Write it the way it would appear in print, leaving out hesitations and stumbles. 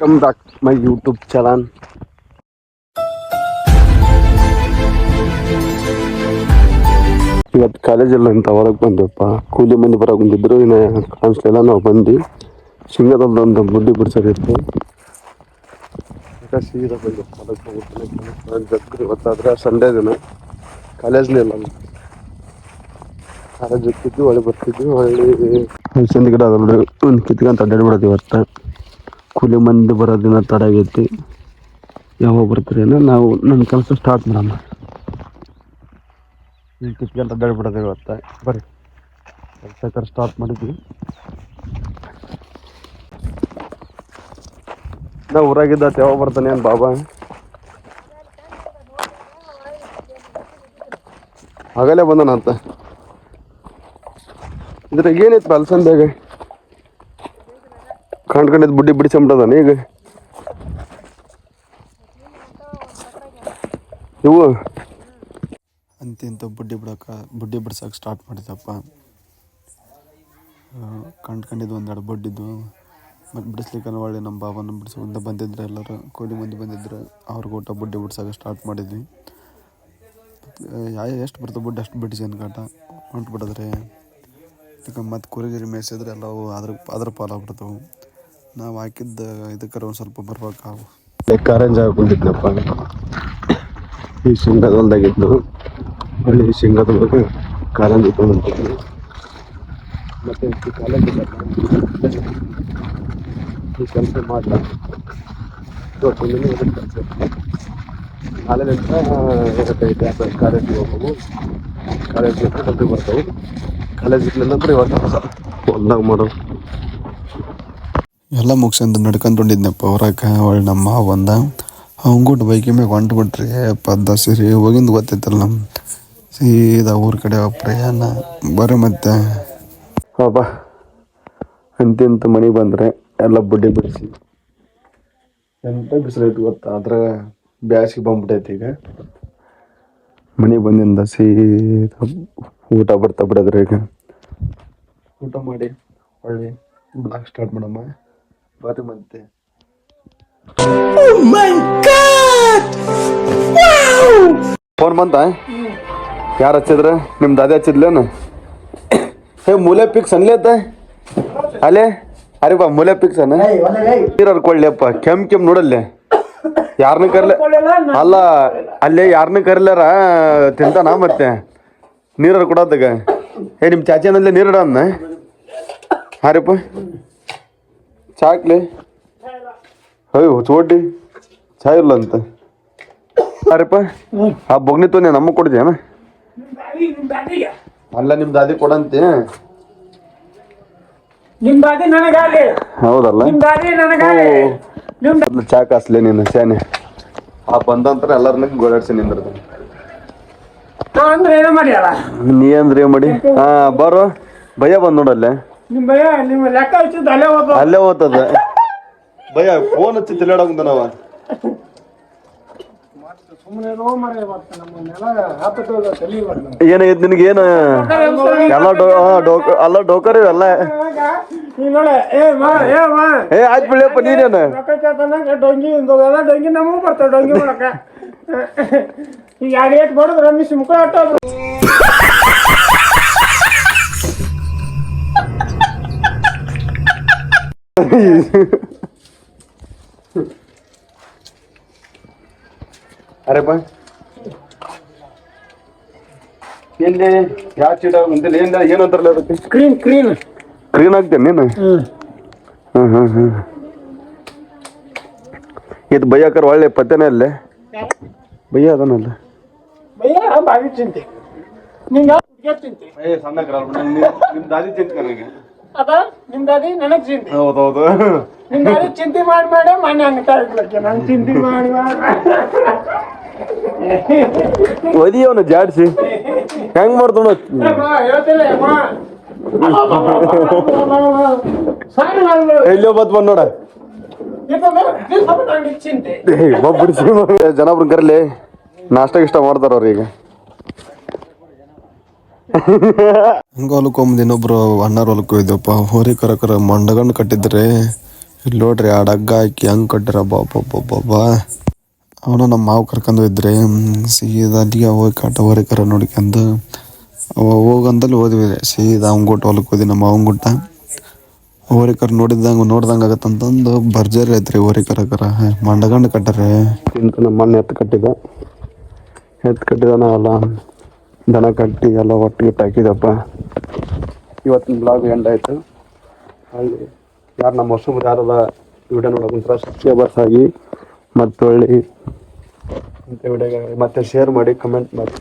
Welcome back my YouTube channel. ಇವತ್ತು ಕಾಲೇಜಲ್ಲ ಅಂತ ಹೊರಗೆ ಬಂದೆಪ್ಪ. ಕೂಲಿ ಮಂದಿ ಬರೋಕೆ ಬಂದಿದ್ರು, ಇನ್ನು ಕಾಣಿಸ್ಲಿಲ್ಲ. ನಾವು ಬಂದು ಶಿಂಗದೊಂದು ಬುಡ್ಡಿ ಬಿಡ್ಸೋದಿತ್ತು. ಸೀದಾ ಬಂದು ಹೊರಗೆ ಇವತ್ತಾದ್ರೆ ಸಂಡೇ ದಿನ ಕಾಲೇಜ್ನೇ ಇಲ್ಲ. ಕಾಲೇಜ್ ಹೋಗ್ತಿದ್ವಿ, ಹೊಳೆ ಬರ್ತಿದ್ವಿ. ಹೊಳ್ಳಿ ಚಂದ ಗಿಡ ಅದಲ್ಲ ಒಂದು ಕಿತ್ಕೊಂತ ಅಡ್ಡಾಡ್ಬಿಡೋದು. ಇವತ್ತು ಕೂಲಿ ಮಂದಿ ಬರೋದಿನ ತಡ ಆಗೈತಿ. ಯಾವಾಗ ಬರ್ತೀರೇನೋ, ನಾವು ನಮ್ಮ ಕೆಲಸ ಸ್ಟಾರ್ಟ್ ಮಾಡೋಣ. ಕಿತ್ಕೊಂತ ಅಡ್ಡಾಡ್ಬಿಡೋದು ಇವತ್ತು. ಬರ್ರಿ ಕೆಲಸ ಸ್ಟಾರ್ಟ್ ಮಾಡಿದ್ವಿ. ನಾವು ಊರಾಗಿದ್ದ ಯಾವಾಗ ಬರ್ತಾನೆ ಏನು ಬಾಬಾ? ಆಗಲೇ ಬಂದನಂತ. ಇದ್ರಾಗ ಏನೈತಿ ಅಲ್ಸಂದಾಗ ಕಂಡ್ಕೊಂಡಿದ್ದು ಬುಡ್ಡಿ ಬಿಡಿಸ್ಕೊಂಬಿಟ್ಟದಾನ ಈಗ. ಇವು ಅಂತಿಂತ ಬುಡ್ಡಿ ಬಿಡ್ಸಕ್ಕೆ ಸ್ಟಾರ್ಟ್ ಮಾಡಿದಪ್ಪ. ಕಂಡ್ಕೊಂಡಿದ್ದು ಒಂದೆರಡು ಬಡ್ಡಿದ್ದು ಮತ್ತು ಬಿಡಿಸ್ಲಿಕ್ಕೆ ಒಳ್ಳೆ ನಮ್ಮ ಬಾಬನ ಬಿಡಿಸ್ಕೊಂತ ಬಂದಿದ್ರು. ಎಲ್ಲರೂ ಕೂಲಿ ಮಂದಿ ಬಂದಿದ್ರು. ಅವ್ರಿಗೆ ಊಟ ಬುಡ್ಡಿ ಬಿಡ್ಸೋಕೆ ಸ್ಟಾರ್ಟ್ ಮಾಡಿದ್ವಿ. ಎಷ್ಟು ಬರ್ತವೆ ಬುಡ್ಡಿ ಅಷ್ಟು ಬಿಡಿಸಿ ಅನ್ಕಾಟ ಹೊಂಟು ಬಿಡಿದ್ರೆ ಇದಕ್ಕೆ ಮತ್ತು ಕುರಿಗಿರಿ ಮೇಯಿಸಿದ್ರೆ ಎಲ್ಲವು ಅದ್ರ ಪಾಲಾಗ್ಬಿಡ್ತಾವೆ. ನಾವು ಹಾಕಿದ್ದ ಇದಕ್ಕೆ ಒಂದು ಸ್ವಲ್ಪ ಬರ್ಬೇಕಾವು. ಕಾರಂಜಿ ಹಾಕೊಂಡಿದ್ನಪ್ಪ. ಈ ಶೇಂಗದ ಹೊಲ್ದಾಗಿದ್ದು ಒಳ್ಳೆ ಶೇಂಗದೊಳಗೆ ಕಾರಂಜಿ ತೊಗೊಂಡಿದ್ವಿ. ಮತ್ತು ಕಾಲೇಜ್ ಈ ಕೆಲಸ ಮಾಡಲ ಕೆಲಸ ಕಾಲೇಜಿಂದ ಕಾಲೇಜಿಗೆ ಹೋಗ್ಬೋದು. ಕಾಲೇಜಿಗೆ ಬಂದು ಬರ್ತಾವೆ. ಕಾಲೇಜಿಗೆ ನಂತರ ಇವಾಗ ಹೊಲ್ದಾಗ ಮಾಡೋದು ಎಲ್ಲ ಮುಗಿಸ್ಕೊಂಡು ನಡ್ಕೊಂಡ್ಕೊಂಡಿದ್ನಪ್ಪ ಹೊರಕ್ಕೆ. ಒಳ್ಳೆ ನಮ್ಮ ಮಾವ ಬಂದ. ಅವಂಗುಟ್ಟು ಬೈಕಿ ಮ್ಯಾಗ ಹೊಂಟು ಬಿಟ್ರಿ ಪದ್ದ ಸಿರಿ ಹೋಗಿಂದು ಗೊತ್ತೈತಲ್ಲ. ನಮ್ಮ ಸೀದಾ ಊರ ಕಡೆ ಪ್ರಯಾಣ ಬರೀ. ಮತ್ತೆ ಹಬ್ಬ ಅಂತಿಂತ ಮನೆ ಬಂದರೆ ಎಲ್ಲ ಬುಡ್ಡಿ ಬಿಡಿಸಿ ಎಂತ ಬಿಸಿಲೈತಿ ಗೊತ್ತಾ? ಅದ್ರ ಬ್ಯಾಸಿಗೆ ಬಂದ್ಬಿಟ್ಟೈತಿ. ಈಗ ಮನೆಗೆ ಬಂದಿಂದ ಸೀದಾ ಊಟ ಬರ್ತಾ ಬಿಡೋದ್ರಿ. ಈಗ ಊಟ ಮಾಡಿ ಒಳ್ಳೆ ಬ್ಲಾಗ್ ಸ್ಟಾರ್ಟ್ ಮಾಡಮ್ಮ ಬರ್ರಿ. ಮತ್ತೆ ಫೋನ್ ಬಂತ? ಯಾರು ಹಚ್ಚಿದ್ರ? ನಿಮ್ಮ ದಾದಿ ಹಚ್ಚಿದ್ಲೇನು? ಹೇ ಮೂಲೆ ಪಿಕ್ಸ್ ಅನ್ಲೇತ ಅಲ್ಲೇ ಅರೆ ಬಾ ಮೂಲೆ ಪಿಕ್ಸ್ ಅನ್ನ ನೀರು ಕೊಳ್ಳಿಯಪ್ಪ. ಕೆಮ್ ನೋಡಲ್ಲೇ ಯಾರನ್ನ ಕರ್ಲೆ ಅಲ್ಲ, ಅಲ್ಲೇ ಯಾರನ್ನ ಕರ್ಲಾರ ತಿಂತಾನ. ಮತ್ತೆ ನೀರು ಕೊಡೋದಾಗ ನಿಮ್ಮ ಚಾಚಿನಲ್ಲೇ ನೀರು ಇಡ ಅನ್ನ ಹಾರಿಪ್ಪ ಚಾಕ್ಲಿ. ಅಯ್ಯೋ ಚೋಟಿ ಚಾ ಇಲ್ಲ ಅಂತ ಹಾರಿಪ್ಪ. ಆ ಬೊಗ್ನಿ ತೊನೆ ನಮಗೆ ಕೊಡ್ತೀಯನ? ಅಲ್ಲ ನಿಮ್ಮ ದಾದಿ ಕೊಡಂತೆ. ಹೌದಲ್ಲ ಚಾ ಕಾಸ್ಲೆ ನೀನು ಶಾನೆ. ಆ ಬಂದಂತರ ಎಲ್ಲರನ್ನ ಗೋಳಾಡ್ಸಿ ನಿಂದಿರ್ತ. ನೀ ಅಂದ್ರೆ ಏನ್ ಮಾಡಿ? ಹಾ ಬರೋ ಭಯ ಬಂದ್ ನೋಡಲ್ಲೇ ಅಲ್ಲೇ ಓದ್ತದ ಭಯ. ಫೋನ್ ಹಚ್ಚಿ ತಿಳಾಡಂತ ನಾವ ಏನಾಗೈತಿ ನಿನಗೇನು? ಎಲ್ಲ ಡೋಕರ್ ಇವೆಲ್ಲ. ಏ ಆಯ್ತು ಬಿಳಿಯಪ್ಪ ನೀನೇನು ಡೊಂಗಿ ಡೊಂಗಿ ನಮಗೂ ಬರ್ತಾವ. ಡೊಂಗಿ ಮಾಡಕ ಈಗ ಎರಡು ಏಟ್ ಬಡದು ರಮೇಶ್ ಮುಖ ಆಟ ಅರೆಪ್ಪ ಎಲ್ಲಿ ಯಾವ ಚೀಟ ಮುಂದೆ ಏನು ಅಂತಾರಲ್ಲ ಅದಕ್ಕೆ? ಕ್ರೀನ್ ಆಗ್ತೇನೆ ನೀನು? ಇದು ಬೈಯಾಕರ್ ಒಳ್ಳೆ ಪತ್ತೆನೇ ಅಲ್ಲೇ ಬಯ್ಯ ಅದನ್ನಲ್ಲ ಬಾವಿ ಚಿಂತೆ ಚಿಂತೆ ಸಣ್ಣ ನಿಮ್ಮ ದಾದಿ ಚಿಂತೆ ನನಗೆ ಅದ. ನಿಮ್ ದಾದಿ ನನಗ್ ಚಿಂತೆ. ಹೌದೌದು. ನಿಮ್ ದಾದಿ ಚಿಂತೆ ಮಾಡಿ ಮನೆ ಹಂಗತಾ ಇಡ್ಲಕ್ಕೆ ನಂಗೆ ಚಿಂತೆ ಮಾಡಿ ಒದಿಯವನು ಜಾಡ್ಸಿ ಹೆಂಗ್ ಮಾಡ್ತಾನ ಹೇಳ್ತಿಲ್ಲ ಎಲ್ಲೋ ಬತ್ ಬಂದ್ ನೋಡ. ಚಿಂತೆ ಬಿಡಿಸಿ ಜನಬ್ರ ಕರ್ಲಿ ನಾಷ್ಟ ಇಷ್ಟ ಮಾಡ್ತಾರ ಅವ್ರ. ಈಗ ಹಂಗ ಹೊಲಕ್ಕೆ ಇನ್ನೊಬ್ರು ಅಣ್ಣಾರ ಹೊಲಕ್ಕೆ ಹೋಯ್ದಪ್ಪ. ಹೋರಿ ಕರಕರ ಮಂಡಗಂಡು ಕಟ್ಟಿದ್ರೆ ಇಲ್ಲಿ ನೋಡ್ರಿ ಆ ಡಗ್ಗ ಹಾಕಿ ಹೆಂಗೆ ಕಟ್ಟಿರ ಬಾಬಾ ಅವನು ನಮ್ಮ ಮಾವು ಕರ್ಕೊಂಡು ಇದ್ರೆ ಸೀದಾ ಅಲ್ಲಿಗೆ ಹೋಗಿ ಹೋರಿ ಕರ ನೋಡ್ಕೊಂಡು ಹೋಗಂದಲ್ಲಿ ಹೋದ್ವಿ ಸೀದಾ ಅವಂಗುಟ್ಟು ಹೊಲಕ್ಕೆ ಹೋದಿ ನಮ್ಮ ಅವಂಗುಟ್ಟ ಹೋರಿಕರ್ ನೋಡ್ದಂಗೆ ಆಗತ್ತಂತಂದು ಭರ್ಜರಿ ಐತ್ರಿ ಹೋರಿಕರ ಮಂಡಗಂಡು ಕಟ್ಟರೆ ಇಂತ ನಮ್ಮ ಮಣ್ಣು ಎತ್ತು ಕಟ್ಟಿದ ನಾವೆಲ್ಲ ದನ ಕಟ್ಟಿ ಎಲ್ಲ ಒಟ್ಟಿಗೆ ಹಾಕಿದಪ್ಪ. ಇವತ್ತಿನ ಬ್ಲಾಗ್ ಎಂಡ್ ಆಯಿತು. ಅಲ್ಲಿ ಯಾರು ನಮ್ಮ ಹೊಸಬ್ರು ಯಾರೆಲ್ಲ ವಿಡಿಯೋ ನೋಡೋಕ್ಕಂತ ಸಬ್ಸ್ಕ್ರೈಬರ್ಸ್ ಆಗಿ ಮತ್ತು ಒಳ್ಳೆ ಇಂಥ ವಿಡಿಯೋಗೆ ಮತ್ತೆ ಶೇರ್ ಮಾಡಿ ಕಮೆಂಟ್ ಮಾಡಿ.